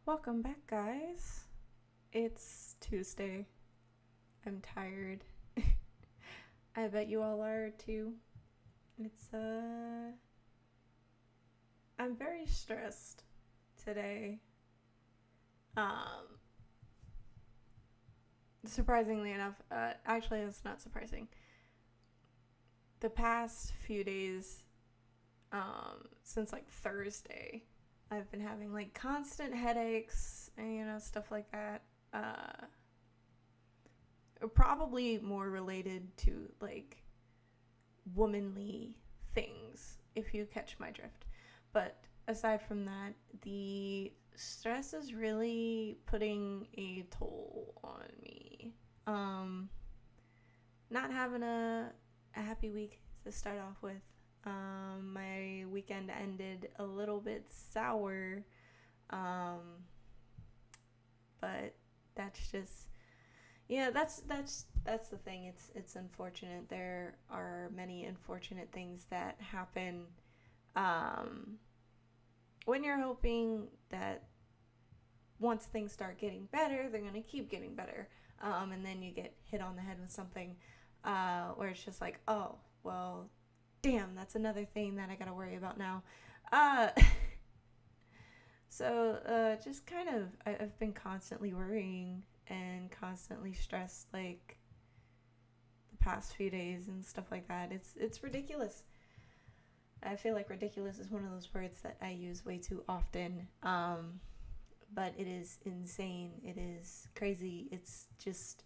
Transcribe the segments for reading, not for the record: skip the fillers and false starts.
Welcome back, guys. It's Tuesday. I'm tired. I bet you all are too. It's I'm very stressed today. Um Surprisingly enough, actually it's not surprising. The past few days since like Thursday, I've been having like constant headaches and stuff like that. Probably more related to like womanly things, if you catch my drift. But aside from that, the stress is really putting a toll on me. Not having a happy week to start off with. My weekend ended a little bit sour, um, but that's just that's the thing. It's unfortunate. There are many unfortunate things that happen um, when you're hoping that once things start getting better, they're gonna keep getting better, and then you get hit on the head with something where it's just like, oh well, damn, that's another thing that I gotta worry about now. Uh, just kind of, I've been constantly worrying and constantly stressed, like the past few days and stuff like that. It's ridiculous. I feel like ridiculous is one of those words that I use way too often. But it is insane. It is crazy. It's just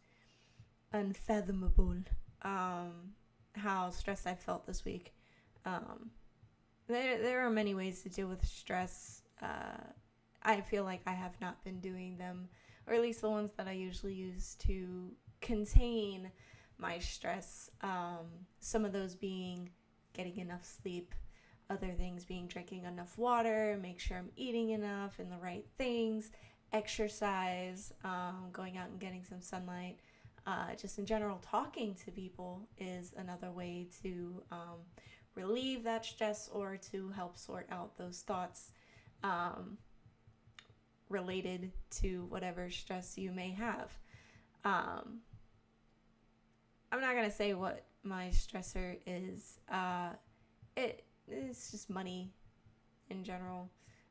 unfathomable. How stressed I felt this week. Um, there are many ways to deal with stress. I feel like I have not been doing them, or at least the ones that I usually use to contain my stress. Some of those being getting enough sleep, other things being drinking enough water, make sure I'm eating enough and the right things, exercise, going out and getting some sunlight. Just in general, talking to people is another way to relieve that stress or to help sort out those thoughts related to whatever stress you may have. Um, I'm not gonna say what my stressor is. It's just money in general.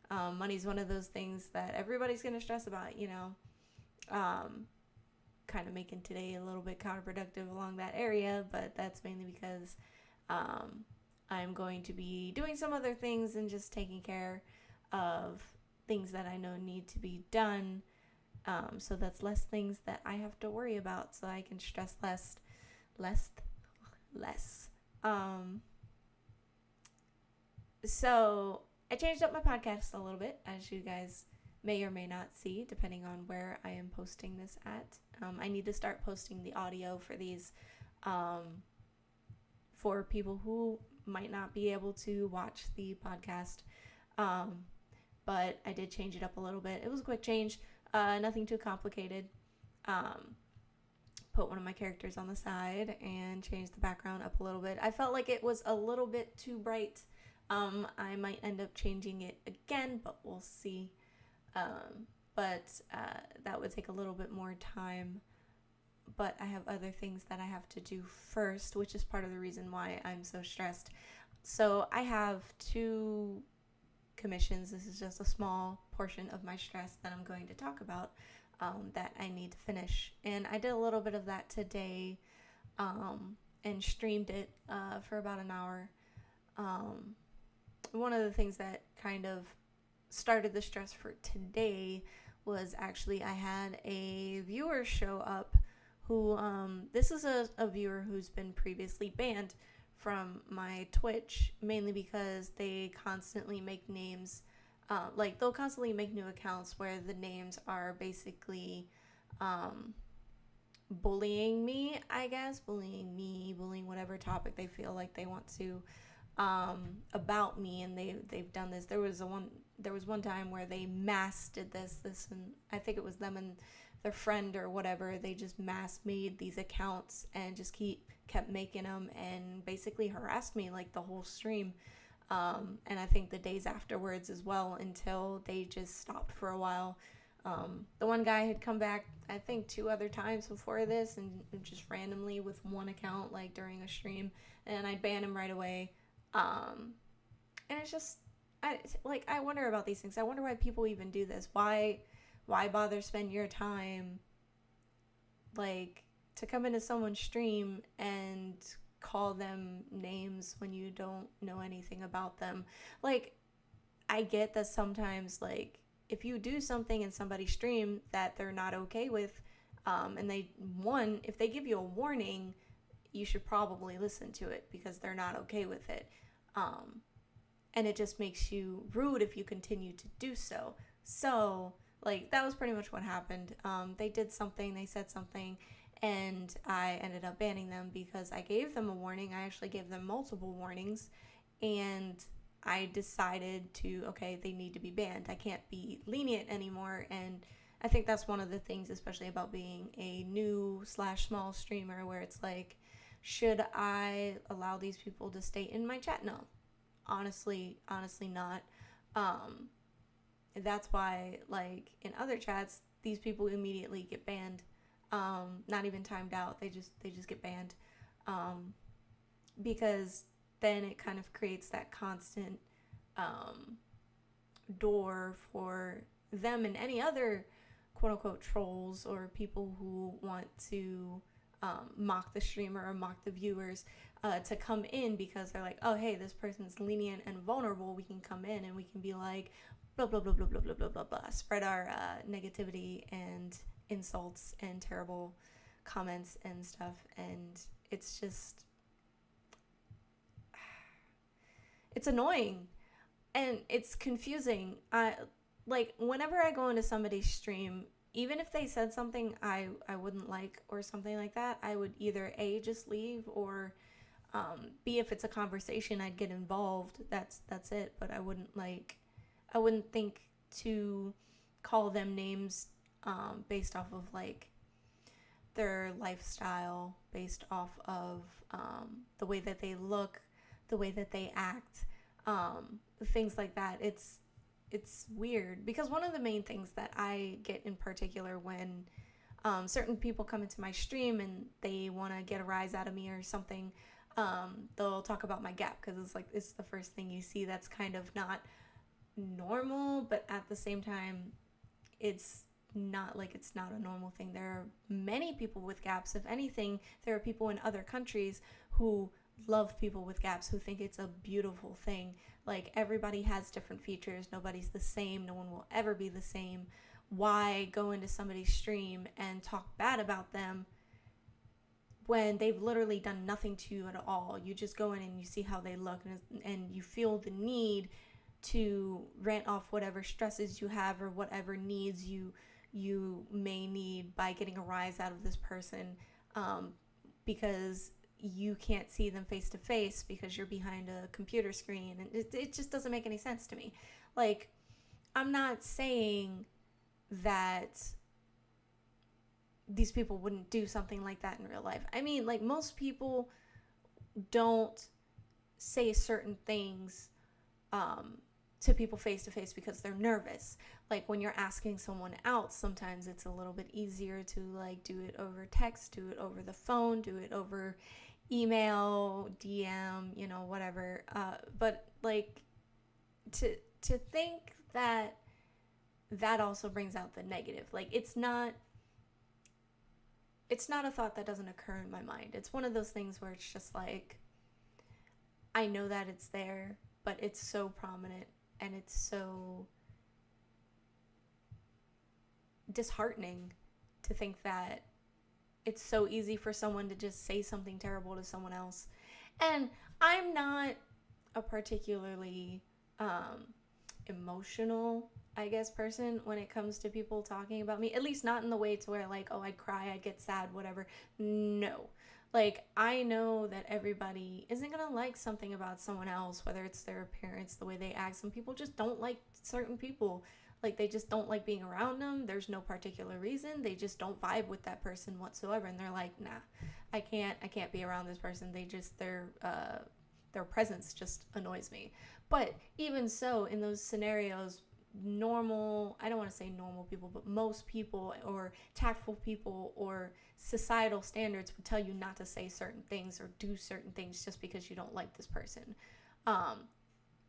Money's one of those things that everybody's gonna stress about. Kind of making today a little bit counterproductive along that area, but that's mainly because I'm going to be doing some other things and just taking care of things that I know need to be done. So that's less things that I have to worry about, so I can stress less. So I changed up my podcast a little bit, as you guys may or may not see, depending on where I am posting this at. I need to start posting the audio for these for people who might not be able to watch the podcast. But I did change it up a little bit. It was a quick change, nothing too complicated. Put one of my characters on the side and changed the background up a little bit. I felt like it was a little bit too bright. I might end up changing it again, but we'll see. But that would take a little bit more time. But I have other things that I have to do first, which is part of the reason why I'm so stressed. So I have 2 commissions. This is just a small portion of my stress that I'm going to talk about that I need to finish. And I did a little bit of that today and streamed it for about an hour. One of the things that kind of started the stress for today was actually I had a viewer show up who, this is a viewer who's been previously banned from my Twitch, mainly because they constantly make names, they'll constantly make new accounts where the names are basically bullying me, I guess, bullying whatever topic they feel like they want to about me, and they've done this. There was one time where they mass did this, and I think it was them and their friend or whatever. They just mass made these accounts and just kept making them and basically harassed me like the whole stream. And I think the days afterwards as well, until they just stopped for a while. The one guy had come back, I think, 2 other times before this, and just randomly with one account, like during a stream, and I banned him right away. And it's just, I wonder about these things. I wonder why people even do this. Why bother spend your time, like, to come into someone's stream and call them names when you don't know anything about them? Like, I get that sometimes, like, if you do something in somebody's stream that they're not okay with, and if they give you a warning, you should probably listen to it because they're not okay with it. And it just makes you rude if you continue to do so. So, like, that was pretty much what happened. They did something, they said something, and I ended up banning them because I gave them a warning. I actually gave them multiple warnings, and I decided okay, they need to be banned. I can't be lenient anymore, and I think that's one of the things, especially about being a new / small streamer, where it's like, should I allow these people to stay in my chat? No, honestly not. That's why, like, in other chats, these people immediately get banned. Not even timed out. They just get banned, because then it kind of creates that constant door for them and any other quote-unquote trolls or people who want to mock the streamer or mock the viewers to come in, because they're like, oh, hey, this person's lenient and vulnerable. We can come in and we can be like, blah, blah, blah, blah, blah, blah, blah, blah, blah. Spread our negativity and insults and terrible comments and stuff. And it's just, it's annoying and it's confusing. Like, whenever I go into somebody's stream, even if they said something I wouldn't like or something like that, I would either A, just leave, or B, if it's a conversation, I'd get involved. That's it. But I wouldn't think to call them names based off of, like, their lifestyle, based off of the way that they look, the way that they act, things like that. It's weird, because one of the main things that I get in particular when certain people come into my stream and they want to get a rise out of me or something, they'll talk about my gap, because it's the first thing you see. That's kind of not normal, but at the same time, it's not a normal thing. There are many people with gaps. If anything, there are people in other countries who love people with gaps, who think it's a beautiful thing. Like, everybody has different features. Nobody's the same. No one will ever be the same. Why go into somebody's stream and talk bad about them when they've literally done nothing to you at all? You just go in and you see how they look, and you feel the need to rant off whatever stresses you have or whatever needs you may need by getting a rise out of this person, because you can't see them face to face because you're behind a computer screen, and it just doesn't make any sense to me. Like, I'm not saying that these people wouldn't do something like that in real life. I mean, like, most people don't say certain things to people face to face because they're nervous. Like, when you're asking someone out, sometimes it's a little bit easier to, like, do it over text, do it over the phone, do it over email, DM, whatever. But, like, to think that also brings out the negative. Like, it's not a thought that doesn't occur in my mind. It's one of those things where it's just like, I know that it's there, but it's so prominent, and it's so disheartening to think that it's so easy for someone to just say something terrible to someone else. And I'm not a particularly emotional, I guess, person when it comes to people talking about me. At least not in the way to where, like, oh, I'd cry, I'd get sad, whatever. No. Like, I know that everybody isn't gonna like something about someone else, whether it's their appearance, the way they act. Some people just don't like certain people. Like, they just don't like being around them. There's no particular reason. They just don't vibe with that person whatsoever. And they're like, nah, I can't be around this person. Their presence just annoys me. But even so, in those scenarios, normal, I don't want to say normal people, but most people or tactful people or societal standards would tell you not to say certain things or do certain things just because you don't like this person.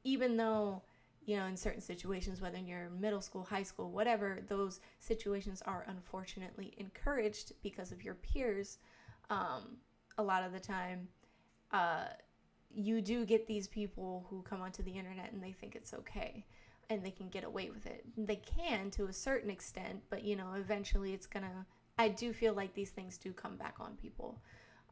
Even though, in certain situations, whether you're middle school, high school, whatever, those situations are unfortunately encouraged because of your peers. A lot of the time, you do get these people who come onto the internet and they think it's okay and they can get away with it. They can to a certain extent, but eventually I do feel like these things do come back on people.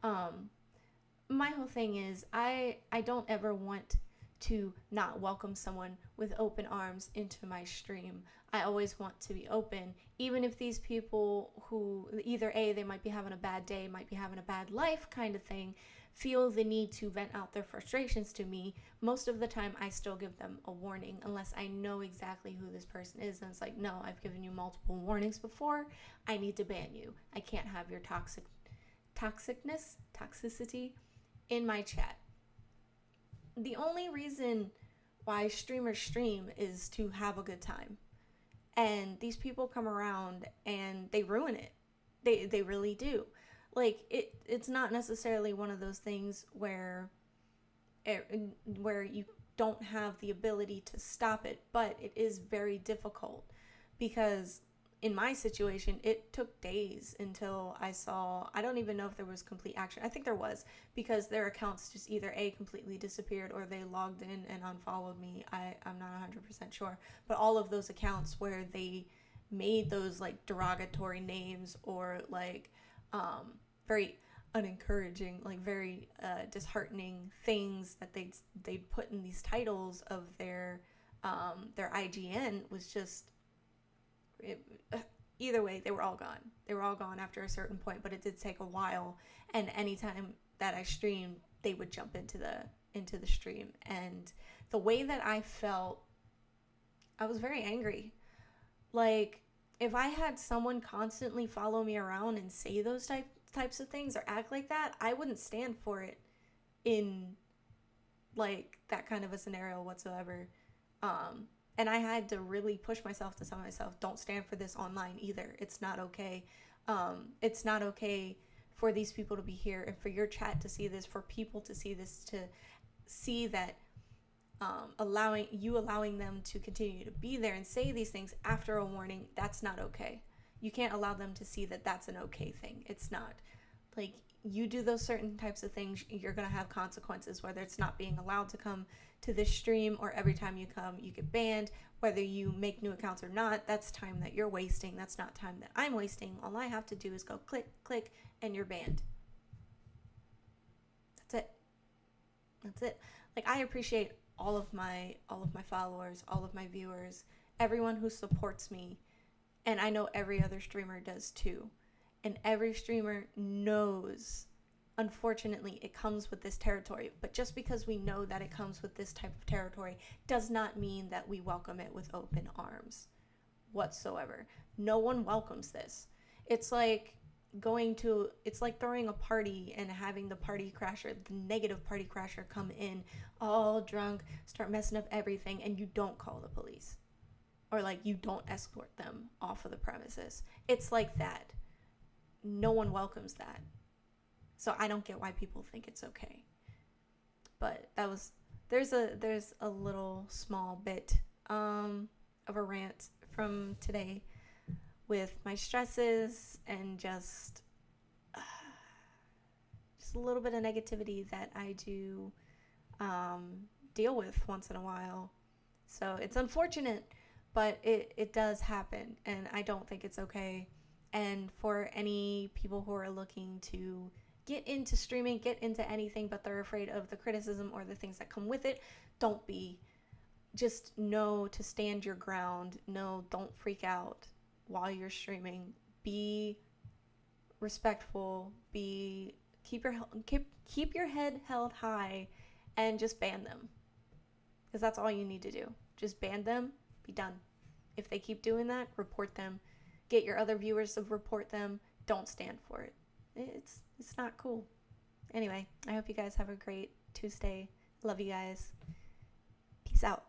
My whole thing is I don't ever want to not welcome someone with open arms into my stream. I always want to be open, even if these people who either they might be having a bad day, might be having a bad life kind of thing, feel the need to vent out their frustrations to me. Most of the time I still give them a warning unless I know exactly who this person is, and it's like, no, I've given you multiple warnings before. I need to ban you. I can't have your toxicity in my chat. The only reason why streamers stream is to have a good time. And these people come around and they ruin it. They really do. Like, it's not necessarily one of those things where you don't have the ability to stop it, but it is very difficult because in my situation, it took days until I don't even know if there was complete action. I think there was, because their accounts just either completely disappeared or they logged in and unfollowed me. I'm not 100% sure. But all of those accounts where they made those like derogatory names or like very unencouraging, like very disheartening things that they'd put in these titles of their IGN was just... either way, they were all gone. They were all gone after a certain point, but it did take a while. And anytime that I streamed, they would jump into the stream. And the way that I felt, I was very angry. Like, if I had someone constantly follow me around and say those types of things or act like that, I wouldn't stand for it in like that kind of a scenario whatsoever. And I had to really push myself to tell myself, don't stand for this online either. It's not okay. It's not okay for these people to be here and for your chat to see this, for people to see this, to see that allowing them to continue to be there and say these things after a warning, that's not okay. You can't allow them to see that that's an okay thing. It's not. Like, you do those certain types of things, you're going to have consequences, whether it's not being allowed to come to this stream or every time you come you get banned. Whether you make new accounts or not, that's time that you're wasting. That's not time that I'm wasting. All I have to do is go click and you're banned. That's it. Like, I appreciate all of my followers, all of my viewers, everyone who supports me, and I know every other streamer does too. And every streamer knows, unfortunately, it comes with this territory. But just because we know that it comes with this type of territory does not mean that we welcome it with open arms whatsoever. No one welcomes this. It's like throwing a party and having the party crasher, the negative party crasher, come in all drunk, start messing up everything, and you don't call the police. Or like, you don't escort them off of the premises. It's like that. No one welcomes that. So I don't get why people think it's okay. But there's a little small bit of a rant from today with my stresses and just a little bit of negativity that I do deal with once in a while. So it's unfortunate, but it does happen, and I don't think it's okay. And for any people who are looking to get into streaming, get into anything, but they're afraid of the criticism or the things that come with it, don't be. Just know to stand your ground. No, don't freak out while you're streaming. Be respectful. Keep your head held high, and just ban them. Because that's all you need to do. Just ban them. Be done. If they keep doing that, report them. Get your other viewers to report them. Don't stand for it. It's not cool. Anyway, I hope you guys have a great Tuesday. Love you guys. Peace out.